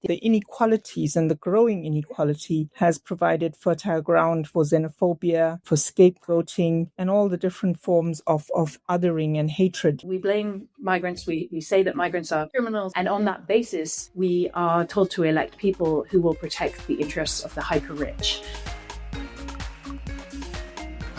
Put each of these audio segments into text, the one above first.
the inequalities and the growing inequality has provided fertile ground for xenophobia, for scapegoating, and all the different forms of othering and hatred. We blame migrants. We say that migrants are criminals. And on that basis, we are told to elect people who will protect the interests of the hyper-rich.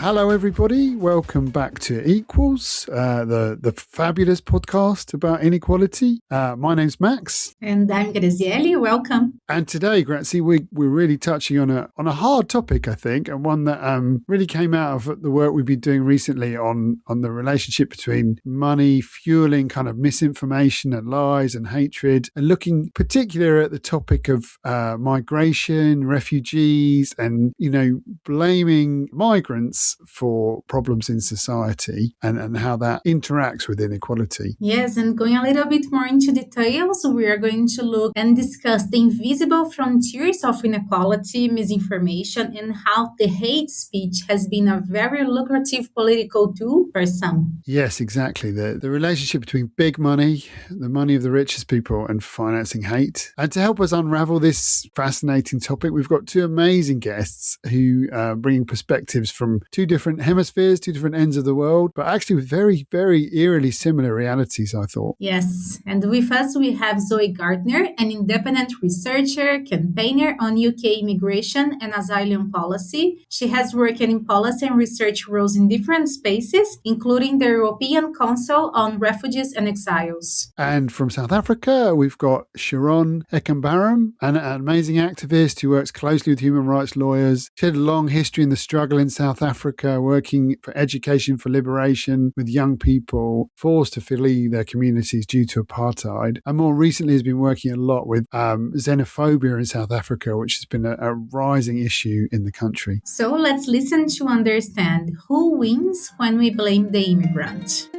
Hello, everybody. Welcome back to Equals, the fabulous podcast about inequality. My name's Max. And I'm Grazielli. Welcome. And today, Grazie, we're really touching on a hard topic, I think, and one that really came out of the work we've been doing recently on the relationship between money fueling kind of misinformation and lies and hatred, and looking particularly at the topic of migration, refugees, and, blaming migrants for problems in society and how that interacts with inequality. Yes, and going a little bit more into details, we are going to look and discuss the invisible frontiers of inequality, misinformation, and how the hate speech has been a very lucrative political tool for some. Yes, exactly. The relationship between big money, the money of the richest people, and financing hate. And to help us unravel this fascinating topic, we've got two amazing guests who are bringing perspectives from two different hemispheres, two different ends of the world, but actually with very, very eerily similar realities, I thought. Yes, and with us we have Zoe Gardner, an independent researcher, campaigner on UK immigration and asylum policy. She has worked in policy and research roles in different spaces, including the European Council on Refugees and Exiles. And from South Africa, we've got Sharon Ekambaram, an amazing activist who works closely with human rights lawyers. She had a long history in the struggle in South Africa, working for education for liberation with young people forced to flee their communities due to apartheid. And more recently has been working a lot with xenophobia in South Africa, which has been a rising issue in the country. So let's listen to understand who wins when we blame the immigrant.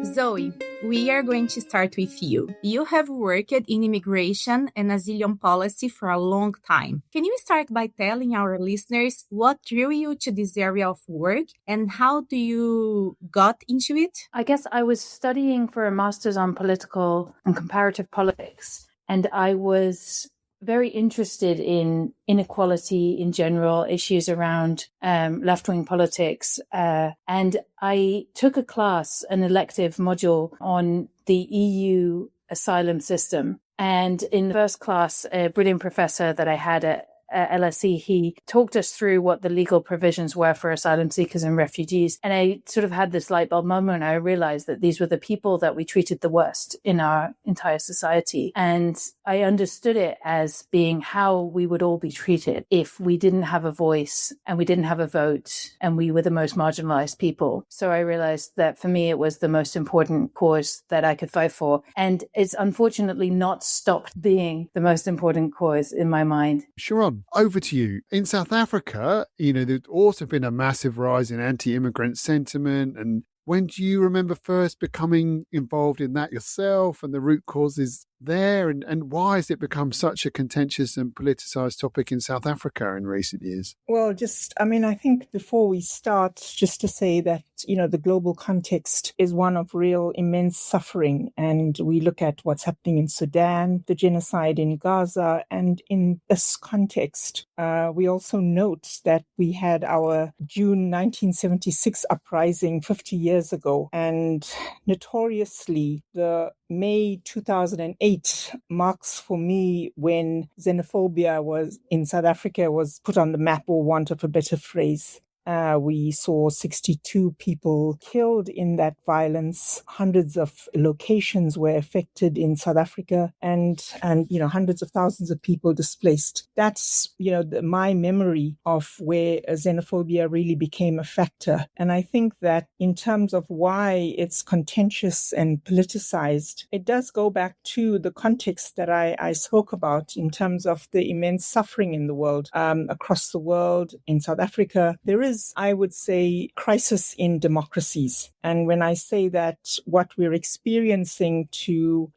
Zoe, we are going to start with you. You have worked in immigration and asylum policy for a long time. Can you start by telling our listeners what drew you to this area of work and how do you got into it? I guess I was studying for a master's on political and comparative politics, and I was very interested in inequality in general, issues around left-wing politics. And I took a class, an elective module on the EU asylum system. And in the first class, a brilliant professor that I had at LSE, he talked us through what the legal provisions were for asylum seekers and refugees. And I sort of had this light bulb moment. I realized that these were the people that we treated the worst in our entire society. And I understood it as being how we would all be treated if we didn't have a voice and we didn't have a vote and we were the most marginalized people. So I realized that for me, it was the most important cause that I could fight for. And it's unfortunately not stopped being the most important cause in my mind. Sharon, over to you. In South Africa, there's also been a massive rise in anti-immigrant sentiment. And when do you remember first becoming involved in that yourself and the root causes there? And why has it become such a contentious and politicized topic in South Africa in recent years? Well, I think before we start, just to say that, the global context is one of real immense suffering. And we look at what's happening in Sudan, the genocide in Gaza. And in this context, we also note that we had our June 1976 uprising 50 years ago. And notoriously, the May 2008 marks for me when xenophobia was in South Africa was put on the map, or want of a better phrase. We saw 62 people killed in that violence. Hundreds of locations were affected in South Africa, and hundreds of thousands of people displaced. That's my memory of where xenophobia really became a factor. And I think that in terms of why it's contentious and politicized, it does go back to the context that I spoke about in terms of the immense suffering in the world, across the world. In South Africa, there is, I would say, crisis in democracies. And when I say that what we're experiencing to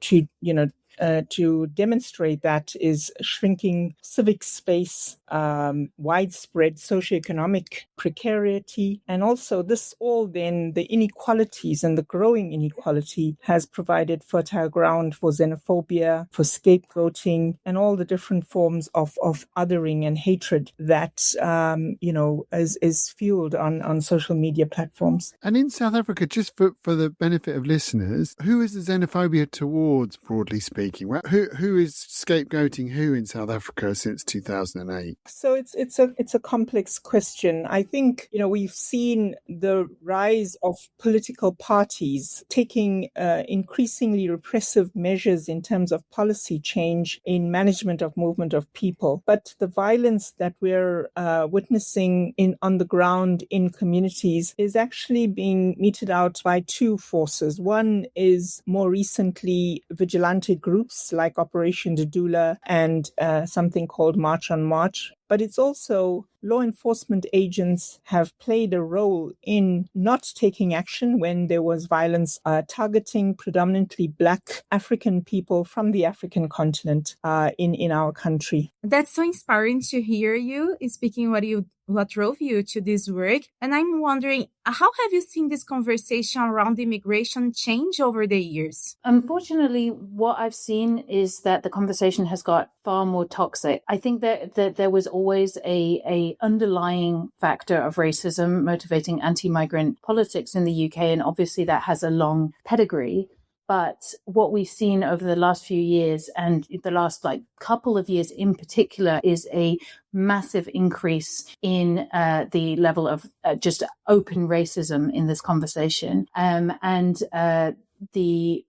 to demonstrate that is shrinking civic space, widespread socioeconomic precarity, and also this all then the inequalities and the growing inequality has provided fertile ground for xenophobia, for scapegoating, and all the different forms of othering and hatred that is fueled on social media platforms. And in South Africa, just for the benefit of listeners, who is the xenophobia towards, broadly speaking? Who is scapegoating who in South Africa since 2008? So it's a complex question. I think we've seen the rise of political parties taking increasingly repressive measures in terms of policy change in management of movement of people. But the violence that we're witnessing on the ground in communities is actually being meted out by two forces. One is more recently vigilante groups like Operation Dudula and something called March on March. But it's also law enforcement agents have played a role in not taking action when there was violence targeting predominantly Black African people from the African continent in our country. That's so inspiring to hear you speaking what drove you to this work. And I'm wondering, how have you seen this conversation around immigration change over the years? Unfortunately, what I've seen is that the conversation has got far more toxic. I think that there was always a underlying factor of racism motivating anti-migrant politics in the UK, and obviously that has a long pedigree. But what we've seen over the last few years, and the last couple of years in particular, is a massive increase in the level of just open racism in this conversation, and the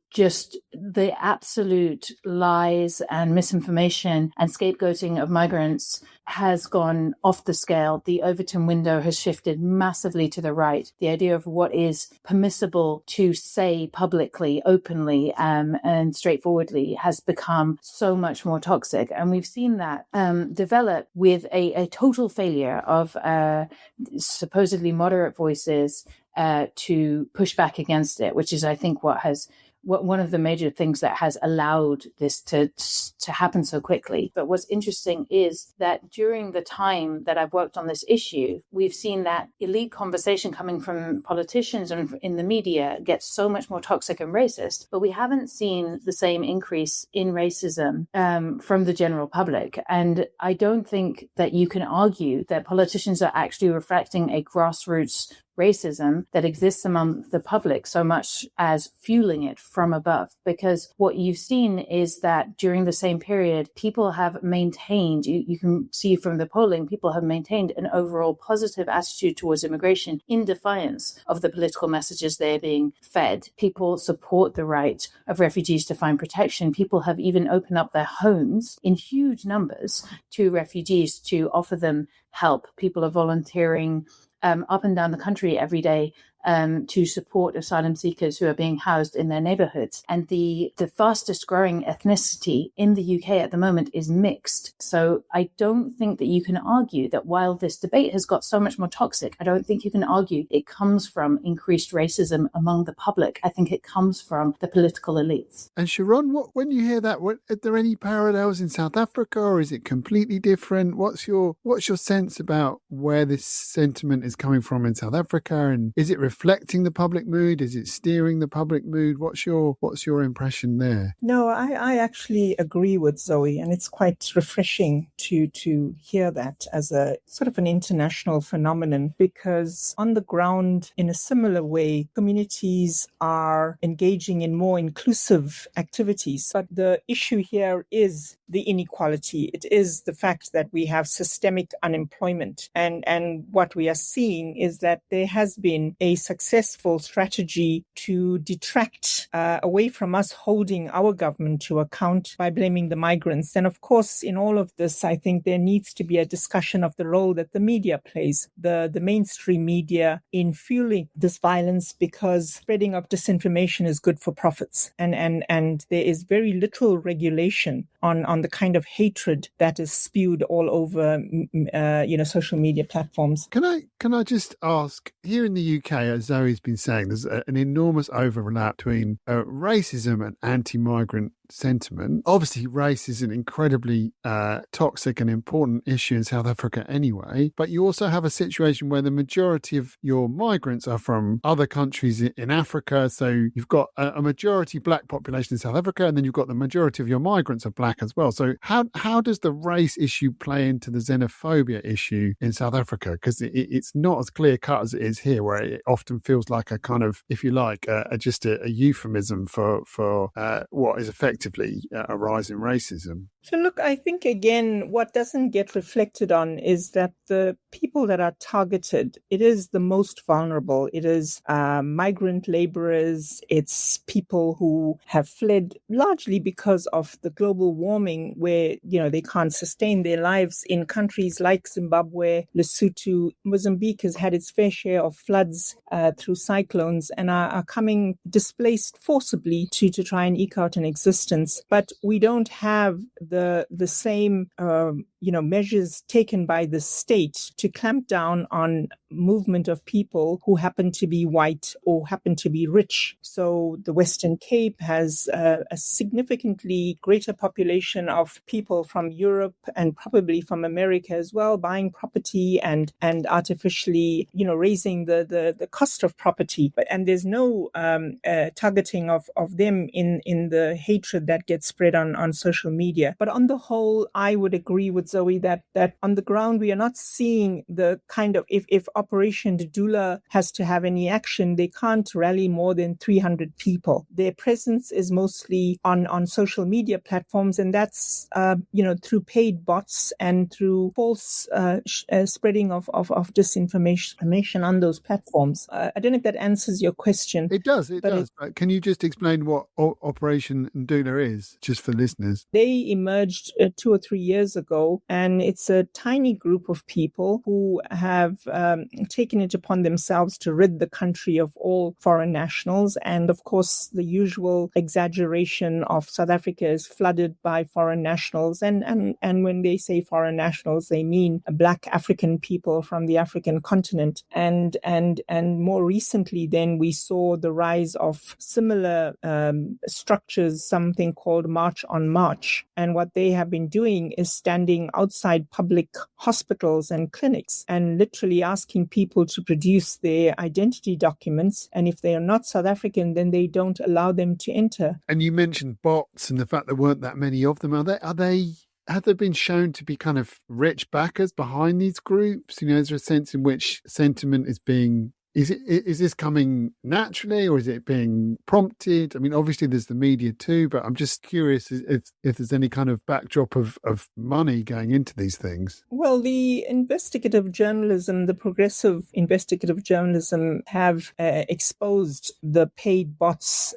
absolute lies and misinformation and scapegoating of migrants has gone off the scale. The Overton window has shifted massively to the right. The idea of what is permissible to say publicly, openly, and straightforwardly has become so much more toxic. And we've seen that develop with a total failure of supposedly moderate voices to push back against it, which is, I think, one of the major things that has allowed this to happen so quickly. But what's interesting is that during the time that I've worked on this issue, we've seen that elite conversation coming from politicians and in the media get so much more toxic and racist, but we haven't seen the same increase in racism from the general public. And I don't think that you can argue that politicians are actually reflecting a grassroots racism that exists among the public so much as fueling it from above. Because what you've seen is that during the same period, people have maintained, you can see from the polling, people have maintained an overall positive attitude towards immigration in defiance of the political messages they're being fed. People support the right of refugees to find protection. People have even opened up their homes in huge numbers to refugees to offer them help. People are volunteering up and down the country every day to support asylum seekers who are being housed in their neighborhoods. And the fastest growing ethnicity in the UK at the moment is mixed. So I don't think that you can argue that while this debate has got so much more toxic, I don't think you can argue it comes from increased racism among the public. I think it comes from the political elites. And Sharon, when you hear that, are there any parallels in South Africa, or is it completely different? What's your sense about where this sentiment is coming from in South Africa, and is it reflecting the public mood? Is it steering the public mood? What's your impression there? No, I actually agree with Zoe, and it's quite refreshing to hear that as a sort of an international phenomenon, because on the ground, in a similar way, communities are engaging in more inclusive activities. But the issue here is the inequality. It is the fact that we have systemic unemployment. And what we are seeing is that there has been a successful strategy to detract away from us holding our government to account by blaming the migrants. And of course, in all of this, I think there needs to be a discussion of the role that the media plays, the mainstream media, in fueling this violence, because spreading of disinformation is good for profits. And there is very little regulation on the kind of hatred that is spewed all over social media platforms. Can I just ask, here in the UK, as Zoe's been saying, there's an enormous overlap between racism and anti-migrant sentiment. Obviously, race is an incredibly toxic and important issue in South Africa anyway, but you also have a situation where the majority of your migrants are from other countries in Africa. So you've got a majority black population in South Africa, and then you've got the majority of your migrants are black as well. So how does the race issue play into the xenophobia issue in South Africa? Because it's not as clear cut as it is here, where it often feels like a kind of, if you like, just a euphemism for what is effectively a rise in racism. So look, I think again, what doesn't get reflected on is that the people that are targeted, it is the most vulnerable. It is migrant laborers. It's people who have fled largely because of the global warming, where, they can't sustain their lives in countries like Zimbabwe, Lesotho. Mozambique has had its fair share of floods through cyclones and are coming displaced forcibly to try and eke out an existence. But we don't have the same measures taken by the state to clamp down on movement of people who happen to be white or happen to be rich. So the Western Cape has a significantly greater population of people from Europe and probably from America as well, buying property and artificially, raising the cost of property. And there's no targeting of them in the hatred that gets spread on social media. But on the whole, I would agree with Zoe that on the ground, we are not seeing the kind of, if Operation Dudula has to have any action, they can't rally more than 300 people. Their presence is mostly on social media platforms, and that's, through paid bots and through false spreading of disinformation on those platforms. I don't know if that answers your question. It does. But can you just explain what Operation Dudula is, just for listeners? They emerged 2 or 3 years ago, and it's a tiny group of people who have taken it upon themselves to rid the country of all foreign nationals. And of course, the usual exaggeration of South Africa is flooded by foreign nationals. And when they say foreign nationals, they mean Black African people from the African continent. And more recently, then we saw the rise of similar structures, something called March on March. And what they have been doing is standing outside public hospitals and clinics and literally asking people to produce their identity documents. And if they are not South African, then they don't allow them to enter. And you mentioned bots and the fact there weren't that many of them. Have they been shown to be kind of rich backers behind these groups? Is there a sense in which sentiment is being... Is this coming naturally, or is it being prompted? I mean, obviously there's the media too, but I'm just curious if there's any kind of backdrop of money going into these things. Well, the investigative journalism, the progressive investigative journalism have exposed the paid bots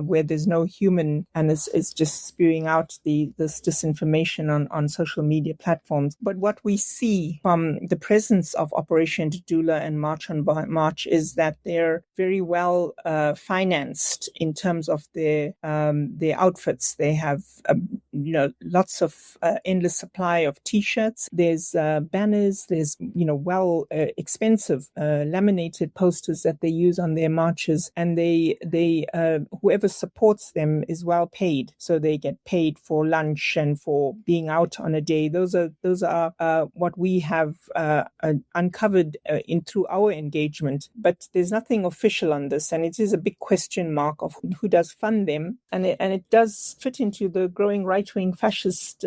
where there's no human and is just spewing out this disinformation on social media platforms. But what we see from the presence of Operation Dudula and March on March is that they're very well financed in terms of their outfits. They have lots of endless supply of T-shirts. There's banners. There's expensive laminated posters that they use on their marches, and they whoever supports them is well paid. So they get paid for lunch and for being out on a day. Those are what we have uncovered through our engagement. But there's nothing official on this, and it is a big question mark of who does fund them, and it does fit into the growing right-wing fascist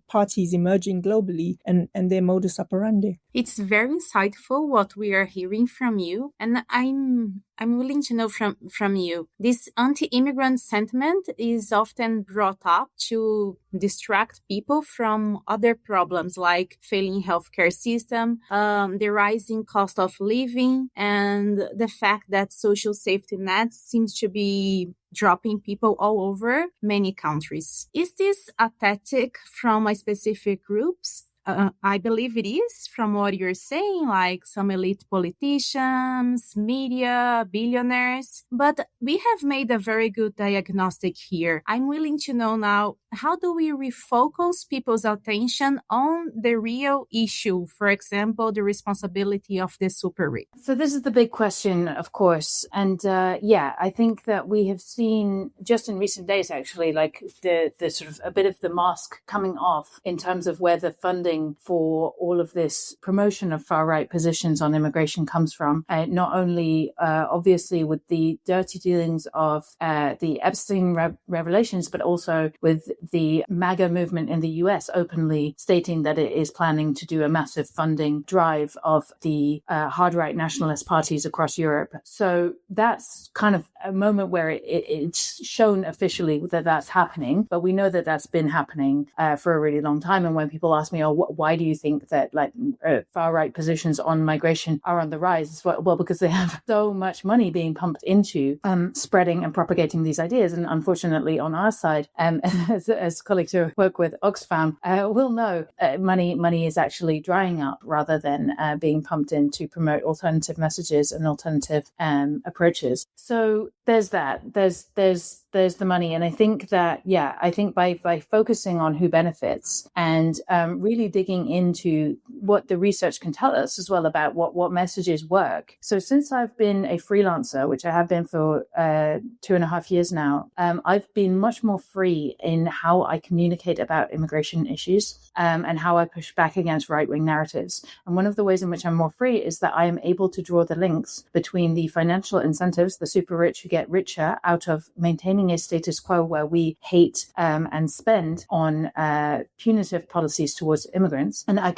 parties emerging globally and their modus operandi. It's very insightful what we are hearing from you, and I'm willing to know from you. This anti-immigrant sentiment is often brought up to distract people from other problems like failing healthcare system, the rising cost of living, and the fact that social safety nets seems to be dropping people all over many countries. Is this a tactic from a specific groups? I believe it is from what you're saying, like some elite politicians, media, billionaires. But we have made a very good diagnostic here. I'm willing to know now, how do we refocus people's attention on the real issue? For example, the responsibility of the super rich. So this is the big question, of course. And I think that we have seen just in recent days, actually, like the sort of a bit of the mask coming off in terms of where the funding for all of this promotion of far-right positions on immigration comes from. Not only, obviously, with the dirty dealings of the Epstein revelations, but also with the MAGA movement in the US openly stating that it is planning to do a massive funding drive of the hard right nationalist parties across Europe. So that's kind of a moment where it's shown officially that that's happening, but we know that that's been happening for a really long time. And when people ask me, why do you think that like far right positions on migration are on the rise? It's well, because they have so much money being pumped into spreading and propagating these ideas. And unfortunately, on our side, as colleagues who work with Oxfam will know, money is actually drying up rather than being pumped in to promote alternative messages and alternative approaches. So there's that. There's the money. And I think that, by focusing on who benefits and really digging into what the research can tell us as well about what messages work. So since I've been a freelancer, which I have been for 2.5 years now, I've been much more free in how I communicate about immigration issues and how I push back against right-wing narratives. And one of the ways in which I'm more free is that I am able to draw the links between the financial incentives, the super rich who get richer out of maintaining a status quo where we hate and spend on punitive policies towards immigrants. And I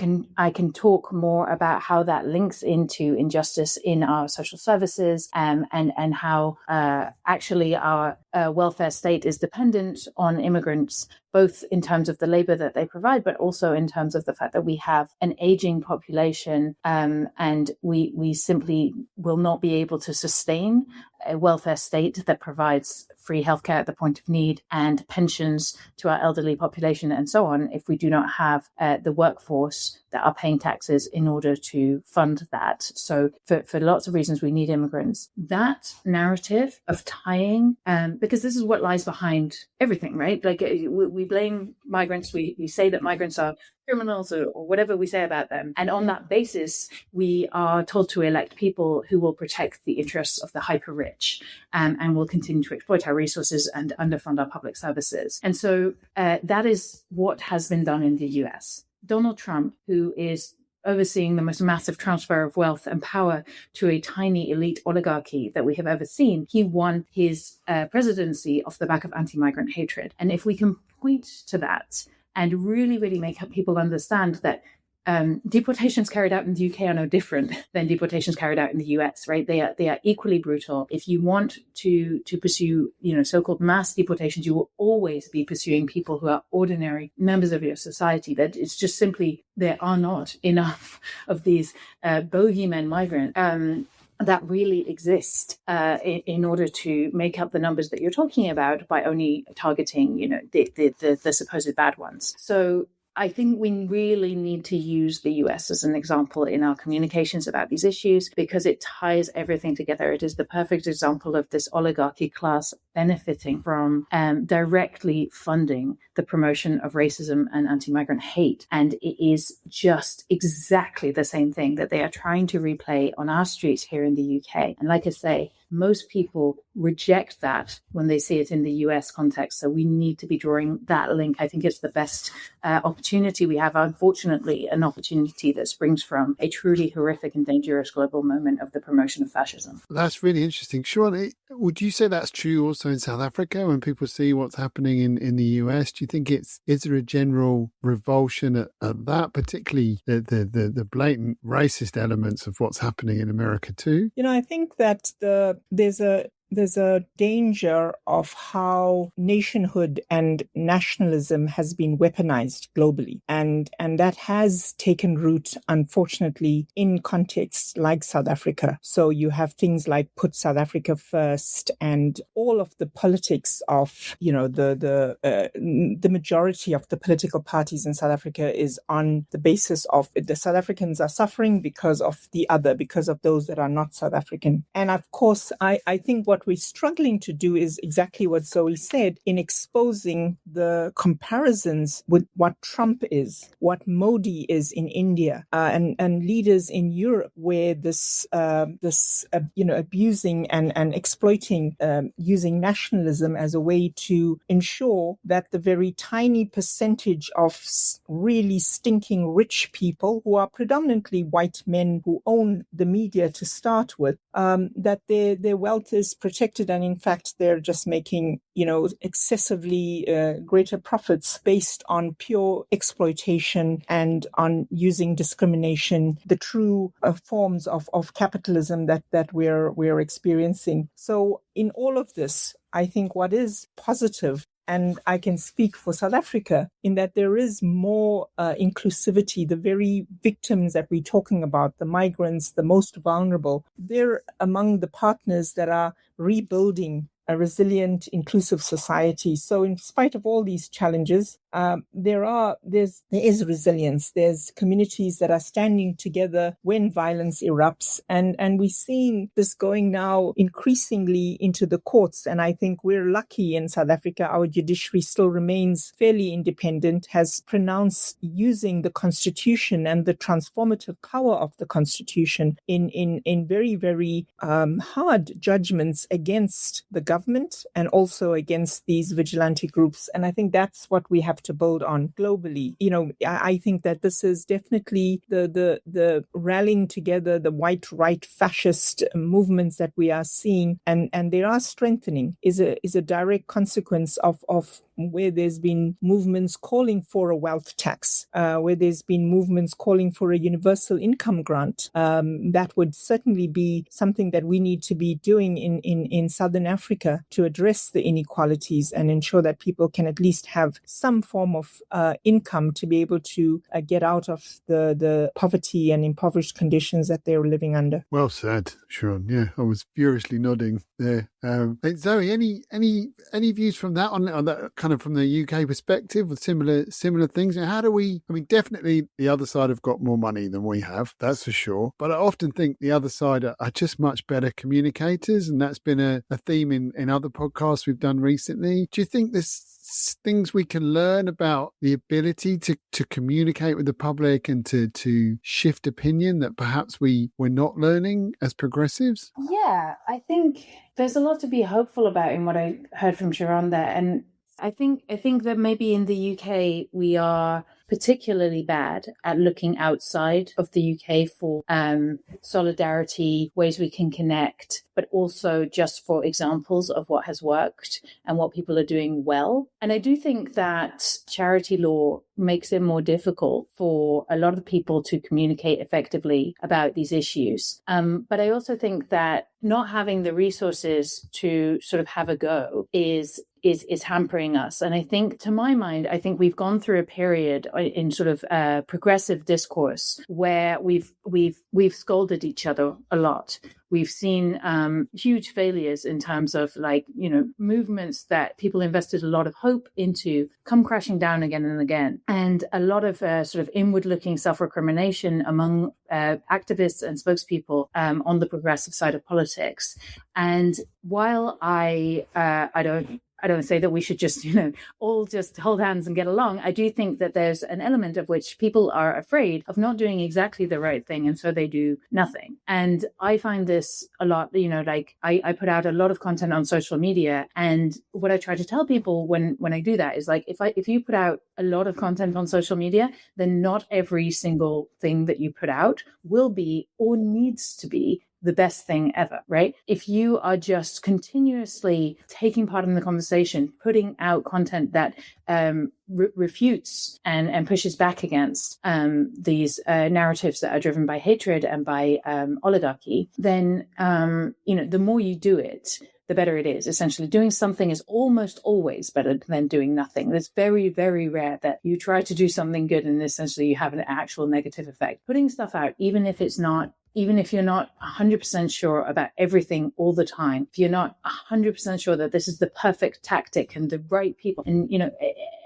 can talk more about how that links into injustice in our social services and how actually our welfare state is dependent on immigrants, both in terms of the labor that they provide, but also in terms of the fact that we have an aging population and we simply will not be able to sustain a welfare state that provides free healthcare at the point of need and pensions to our elderly population and so on if we do not have the workforce that are paying taxes in order to fund that. So for lots of reasons, we need immigrants. That narrative of tying, because this is what lies behind everything, right? Like we blame migrants. We say that migrants are criminals or whatever we say about them. And on that basis, we are told to elect people who will protect the interests of the hyper rich and will continue to exploit our resources and underfund our public services. And so that is what has been done in the US. Donald Trump, who is overseeing the most massive transfer of wealth and power to a tiny elite oligarchy that we have ever seen, he won his presidency off the back of anti-migrant hatred. And if we can point to that and really, really make people understand that deportations carried out in the UK are no different than deportations carried out in the US, right? They are equally brutal. If you want to pursue, so-called mass deportations, you will always be pursuing people who are ordinary members of your society. That it's just simply there are not enough of these bohemian migrants that really exist in order to make up the numbers that you're talking about by only targeting, the supposed bad ones. So I think we really need to use the US as an example in our communications about these issues because it ties everything together. It is the perfect example of this oligarchy class benefiting from directly funding the promotion of racism and anti-migrant hate. And it is just exactly the same thing that they are trying to replay on our streets here in the UK. And like I say, most people reject that when they see it in the US context. So we need to be drawing that link. I think it's the best opportunity we have, unfortunately, an opportunity that springs from a truly horrific and dangerous global moment of the promotion of fascism. That's really interesting. Sharon, would you say that's true also in South Africa when people see what's happening in the US? Do you think is there a general revulsion at that, particularly the blatant racist elements of what's happening in America too? I think that there's there's a danger of how nationhood and nationalism has been weaponized globally. And that has taken root, unfortunately, in contexts like South Africa. So you have things like Put South Africa First, and all of the politics of, the majority of the political parties in South Africa is on the basis of the South Africans are suffering because of those that are not South African. And of course, I think what we're struggling to do is exactly what Zoe said in exposing the comparisons with what Trump is, what Modi is in India, and leaders in Europe, where this abusing and exploiting, using nationalism as a way to ensure that the very tiny percentage of really stinking rich people, who are predominantly white men who own the media to start with, that their wealth is protected, and in fact they're just making excessively greater profits based on pure exploitation and on using discrimination, the true forms of capitalism that we're experiencing. So in all of this, I think what is positive, and I can speak for South Africa, in that there is more inclusivity. The very victims that we're talking about, the migrants, the most vulnerable, they're among the partners that are rebuilding a resilient, inclusive society. So in spite of all these challenges, there is resilience. There's communities that are standing together when violence erupts. And we're seeing this going now increasingly into the courts. And I think we're lucky in South Africa. Our judiciary still remains fairly independent, has pronounced using the Constitution and the transformative power of the Constitution in very, very hard judgments against the government and also against these vigilante groups. And I think that's what we have to build on globally. I think that this is definitely the rallying together, the white right fascist movements that we are seeing, and they are strengthening, is a direct consequence of where there's been movements calling for a wealth tax, where there's been movements calling for a universal income grant. That would certainly be something that we need to be doing in Southern Africa to address the inequalities and ensure that people can at least have some form of income to be able to get out of the poverty and impoverished conditions that they're living under. Well said, Sharon. Yeah, I was furiously nodding there. Zoe, any views from that on that, kind of from the UK perspective, with similar things? And how do we? I mean, definitely the other side have got more money than we have, that's for sure. But I often think the other side are just much better communicators, and that's been a theme in other podcasts we've done recently. Do you think there's things we can learn about the ability to communicate with the public and to shift opinion that perhaps we're not learning as progressives? Yeah, I think there's a lot to be hopeful about in what I heard from Sharon there. And I think that maybe in the UK we are particularly bad at looking outside of the UK for solidarity, ways we can connect, but also just for examples of what has worked and what people are doing well. And I do think that charity law makes it more difficult for a lot of people to communicate effectively about these issues. But I also think that not having the resources to sort of have a go is hampering us. And I think, to my mind, I think we've gone through a period in sort of progressive discourse where we've scolded each other a lot. We've seen huge failures in terms of movements that people invested a lot of hope into come crashing down again and again. And a lot of sort of inward-looking self-recrimination among activists and spokespeople on the progressive side of politics. And while I don't say that we should just, all just hold hands and get along. I do think that there's an element of which people are afraid of not doing exactly the right thing, and so they do nothing. And I find this a lot, I put out a lot of content on social media, and what I try to tell people when I do that is if you put out a lot of content on social media, then not every single thing that you put out will be or needs to be the best thing ever, right? If you are just continuously taking part in the conversation, putting out content that refutes and pushes back against these narratives that are driven by hatred and by oligarchy, then the more you do it, the better it is. Essentially, doing something is almost always better than doing nothing. It's very, very rare that you try to do something good and essentially you have an actual negative effect. Putting stuff out, even if you're not 100% sure about everything all the time, if you're not 100% sure that this is the perfect tactic and the right people, and,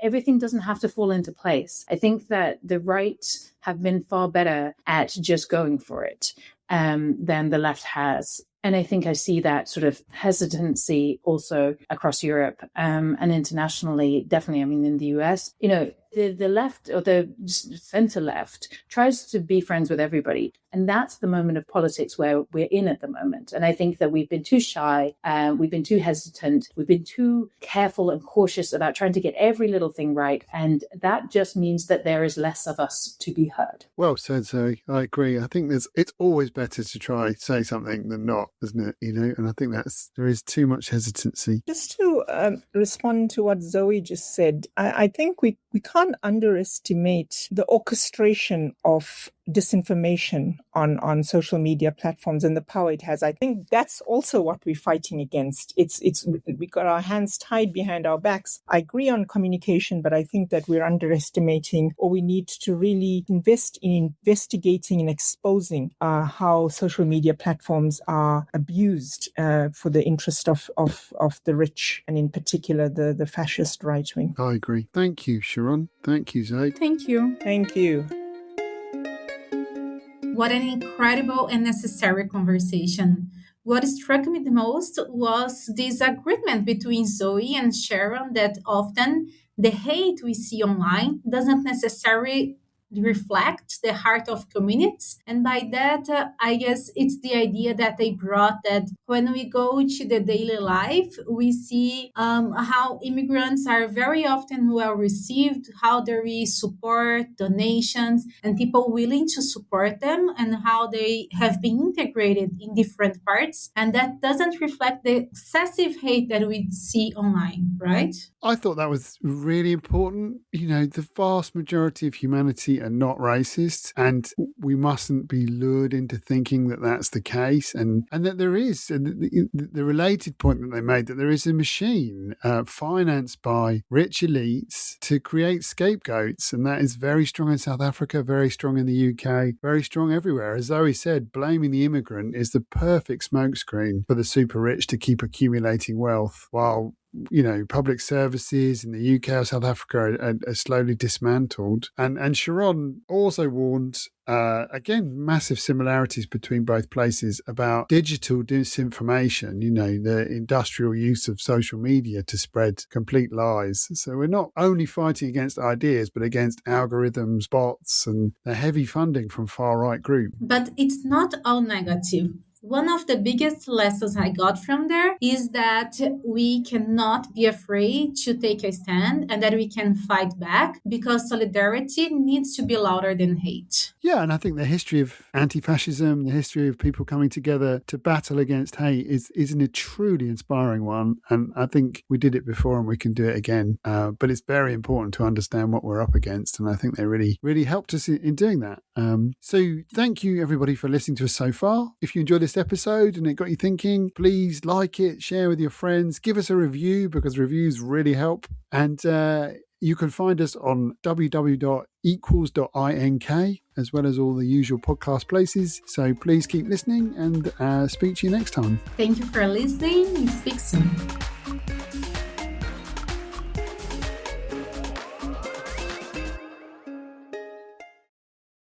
everything doesn't have to fall into place. I think that the right have been far better at just going for it than the left has. And I think I see that sort of hesitancy also across Europe and internationally, definitely. I mean, in the US, the left or the center left tries to be friends with everybody. And that's the moment of politics where we're in at the moment. And I think that we've been too shy, we've been too hesitant, we've been too careful and cautious about trying to get every little thing right. And that just means that there is less of us to be heard. Well said, Zoe. I agree. I think it's always better to try say something than not, isn't it? And I think there is too much hesitancy. Just to respond to what Zoe just said, I think we can't underestimate the orchestration of disinformation on social media platforms and the power it has. I think that's also what we're fighting against. We got our hands tied behind our backs. I agree on communication, but I think that we're underestimating, or we need to really invest in investigating and exposing how social media platforms are abused for the interest of the rich, and in particular the fascist right wing. I agree. Thank you, Sharon. Thank you, Zoe. Thank you. Thank you. What an incredible and necessary conversation. What struck me the most was this agreement between Zoe and Sharon that often the hate we see online doesn't necessarily reflect the heart of communities. And by that, I guess it's the idea that they brought, that when we go to the daily life, we see how immigrants are very often well received, how there is support, donations, and people willing to support them, and how they have been integrated in different parts. And that doesn't reflect the excessive hate that we see online, right? I thought that was really important. The vast majority of humanity are not racist, and we mustn't be lured into thinking that that's the case, and that there is the related point that they made, that there is a machine financed by rich elites to create scapegoats, and that is very strong in South Africa, very strong in the UK, very strong everywhere. As Zoe said, blaming the immigrant is the perfect smokescreen for the super rich to keep accumulating wealth, while public services in the UK or South Africa are slowly dismantled. And Sharon also warned, again, massive similarities between both places about digital disinformation, the industrial use of social media to spread complete lies. So we're not only fighting against ideas, but against algorithms, bots, and the heavy funding from far-right groups. But it's not all negative. One of the biggest lessons I got from there is that we cannot be afraid to take a stand, and that we can fight back, because solidarity needs to be louder than hate. Yeah, and I think the history of anti-fascism, the history of people coming together to battle against hate is a truly inspiring one. And I think we did it before and we can do it again. But it's very important to understand what we're up against. And I think they really, really helped us in doing that. So thank you, everybody, for listening to us so far. If you enjoyed this episode and it got you thinking, please like it, share with your friends, give us a review, because reviews really help. And you can find us on www.equals.ink, as well as all the usual podcast places. So please keep listening, and speak to you next time. Thank you for listening. Speak soon.